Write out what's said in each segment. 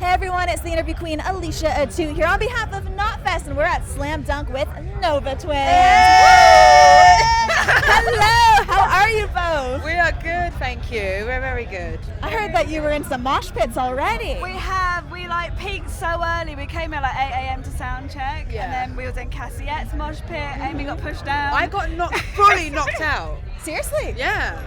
Hey everyone, it's the Interview Queen Alicia Atout here on behalf of Knotfest, and we're at Slam Dunk with Nova Twins. Hello, how are you both? We are good, thank you. We're very good. I heard that you were in some mosh pits already. We like peaked so early. We came in like 8 a.m. to sound check, and then we was in Cassyette's mosh pit. Amy got pushed down. I got fully knocked out. Seriously? Yeah.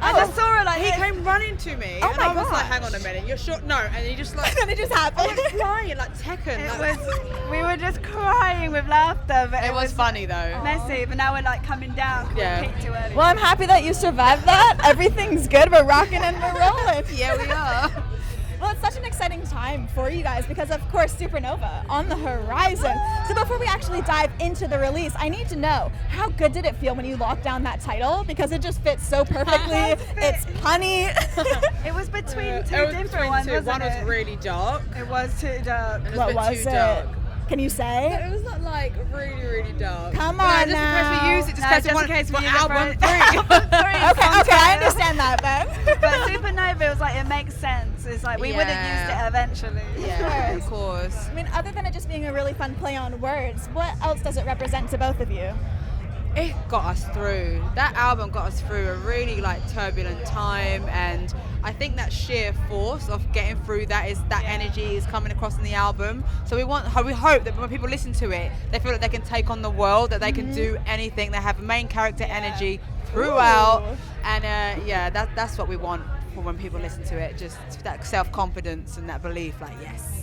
I just saw her like he came running to me, Oh and my I was like, gosh. "Hang on a minute, you're sure?" No, and he just like, And it just I happened. was flying like Tekken. we were just crying with laughter. But It was funny though. messy, but now we're like coming down because Yeah. we peaked too early. Well, I'm happy that you survived that. Everything's good. We're rocking and we're rolling. Yeah, we are. Well, it's such an exciting time for you guys because, of course, Supernova on the horizon. So before we actually dive into the release, I need to know, how good did it feel when you locked down that title? Because it just fits so perfectly. It's punny. It was between two It was different between ones, two. wasn't One was it? really dark. It was too dark. And What a bit was too it? dark. Can you say? It was not like really, really dark. Come No, on just now. in case we use it, just in case we use it album for 3. Okay, I understand that then. But Supernova was like, it makes sense. It's like, we would have used it eventually. Yeah, Of of course. I mean, other than it just being a really fun play on words, what else does it represent to both of you? It got us through. That album got us through a really like turbulent time, and I think that sheer force of getting through that energy is coming across in the album. So we hope that when people listen to it, they feel that they can take on the world, that they can do anything. They have a main character energy throughout, Ooh. and that's what we want for when people listen to it. Just that self-confidence and that belief, like yes,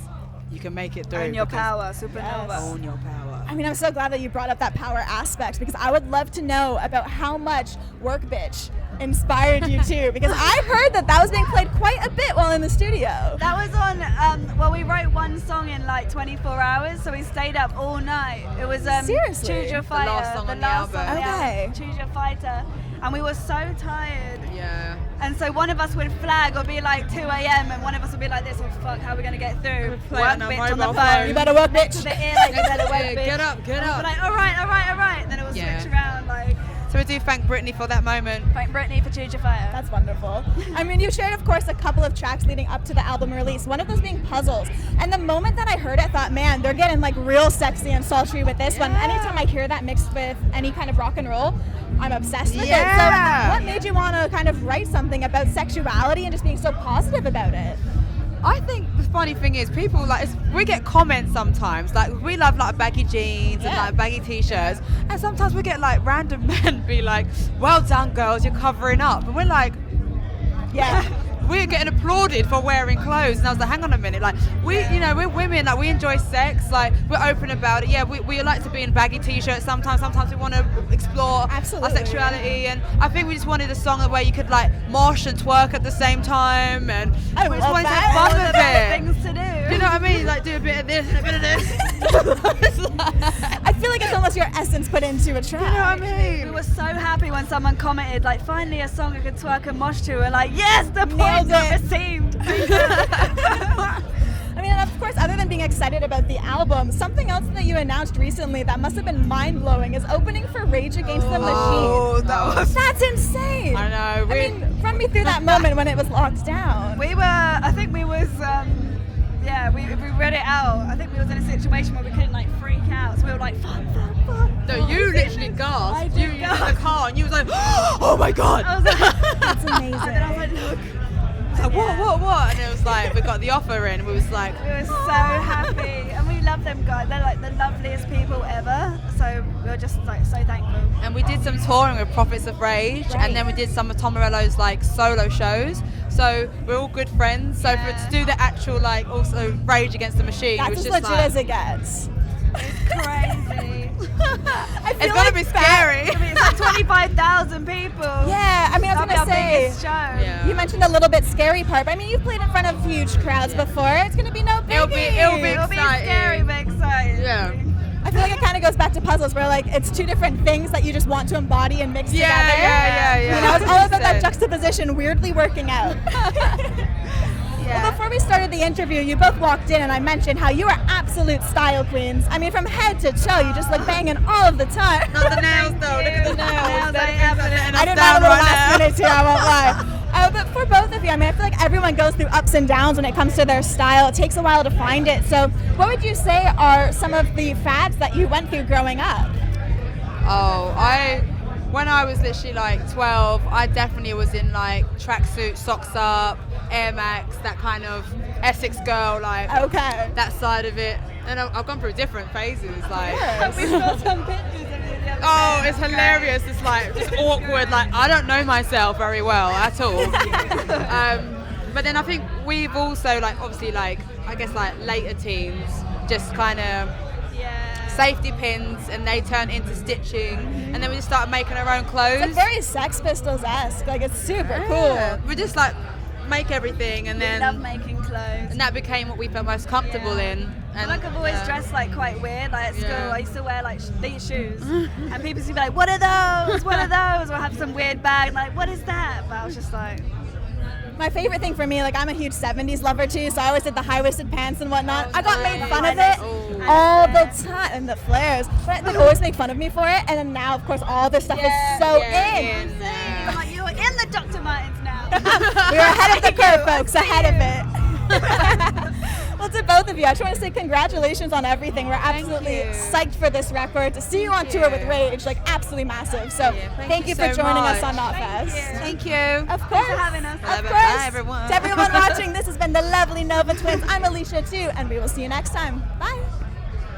you can make it through. Own your because- power, Supernova. Yes. Own your power. I mean, I'm so glad that you brought up that power aspect because I would love to know about how much Work Bitch inspired you too, because I heard that was being played quite a bit while in the studio. That was on, well, we wrote one song in like 24 hours, so we stayed up all night. It was Seriously? Choose Your Fighter. last song on the album. Okay. Choose Your Fighter. And we were so tired. Yeah. And so one of us would flag or be like 2 a.m. and one of us would be like this, oh fuck, how are we going to get through? play Work on our bitch on the mobile phone. phone. You better work, Next bitch. to the ear, like, you better work, Yeah, bitch. get up, get And we'd up. be like, all right. And then it would Yeah. switch around, like, So we do thank Brittany for that moment. thank Brittany for Choose Your Fighter. That's wonderful. I mean, you shared, of course, a couple of tracks leading up to the album release, one of those being Puzzles. And the moment that I heard it, I thought, man, they're getting like real sexy and sultry with this one. Yeah. Anytime I hear that mixed with any kind of rock and roll, I'm obsessed with Yeah. it. So what made you want to kind of write something about sexuality and just being so positive about it? I think the funny thing is, people we get comments sometimes. Like we love like baggy jeans and Yeah. like baggy t-shirts, and sometimes we get like random men be like, "Well done, girls, you're covering up," and we're like, Yeah. we're getting applauded for wearing clothes. And I was like, hang on a minute, like we're women, like we enjoy sex, like we're open about it. Yeah, we like to be in baggy t-shirts sometimes we want to explore Absolutely. our sexuality, and I think we just wanted a song where you could like mosh and twerk at the same time, and I we just love wanted to that. have All fun the with best it. things to do. You know what I mean? Like do a bit of this and a bit of this. I feel like it's almost your essence put into a track. You know what I mean? We were so happy when someone commented, like, finally a song I could twerk and mosh to. We're like, yes, the Nailed points are it. received. I mean, and of course, other than being excited about the album, something else that you announced recently that must have been mind-blowing is opening for Rage Against the Machine. that was. That's insane. I know. I mean, run me through that moment when it was locked down. I think we was, we read it out. I think we was in a situation where we couldn't, like, freak out. So we were like, fuck. No, you literally I gasped. did You in the car and you was like, oh my god. I was like, That's amazing. and then I was like, look. Like, what? And it was like, we got the offer in. We was like, We were so happy. And we love them guys. They're like the loveliest people ever. So we were just like so thankful. and we did some touring with Prophets of Rage, Right. and then we did some of Tom Morello's like solo shows. So we're all good friends. So Yeah. to do the actual like also Rage Against the Machine, That's it was as just legit like, as it gets. Crazy. I feel it's gonna like be that- scary. I mean, it's like 25,000 people. Yeah, I mean, I was That'll be gonna our say. biggest show. Yeah. You mentioned a little bit scary part, but I mean, you've played in front of huge crowds before. It's gonna be no biggie. It'll be It'll be exciting. scary but exciting. Yeah. I feel like it kind of goes back to puzzles, where like it's two different things that you just want to embody and mix Yeah, together. yeah. You know, it's all about that 100%. juxtaposition weirdly working out. Yeah. Well, before we started the interview, you both walked in and I mentioned how you are absolute style queens. I mean, from head to toe, you just look banging all of the time. Not the nails though. Look at the nails. Nails That ain't is happening. and I I'm didn't down have a little right last now. minute too, I won't lie. So, but for both of you, I mean, I feel like everyone goes through ups and downs when it comes to their style. It takes a while to find it. So, what would you say are some of the fads that you went through growing up? When I was literally like 12, I definitely was in like tracksuit, socks up, Air Max, that kind of Essex girl, like Okay. that side of it. And I've gone through different phases, like. We saw some pictures of you the other Oh, day. it's hilarious. It's like just awkward. Like I don't know myself very well at all. But then I think we've also like obviously like I guess like later teens just kind of safety pins and they turn into stitching and then we just started making our own clothes. It's like very Sex Pistols-esque. Like it's super cool. We just like make everything and then We love making clothes. and that became what we felt most comfortable in. And Like I've always dressed like quite weird. Like at school, Yeah. I used to wear like these shoes, and people used to be like, "What are those? What are those?" Or have some weird bag, like, "What is that?" But I was just like, My favorite thing for me, like I'm a huge 70s lover too, so I always did the high-waisted pants and whatnot. Oh, I got made fun of nice. it Oh. all the time, and the flares. But they'd always make fun of me for it, and then now, of course, all this stuff is so in. Like, "You're in the Dr. Martens now." We were ahead of the curve, folks, ahead of it. Well, to both of you, I just want to say congratulations on everything. We're absolutely you. psyched for this record. To see you on tour with Rage, like absolutely massive. So thank you for so joining us much. on Knotfest. Thank you. Of course. for having us. Of Bye, course. everyone. To everyone watching, this has been the lovely Nova Twins. I'm Alicia Atout, and we will see you next time. Bye.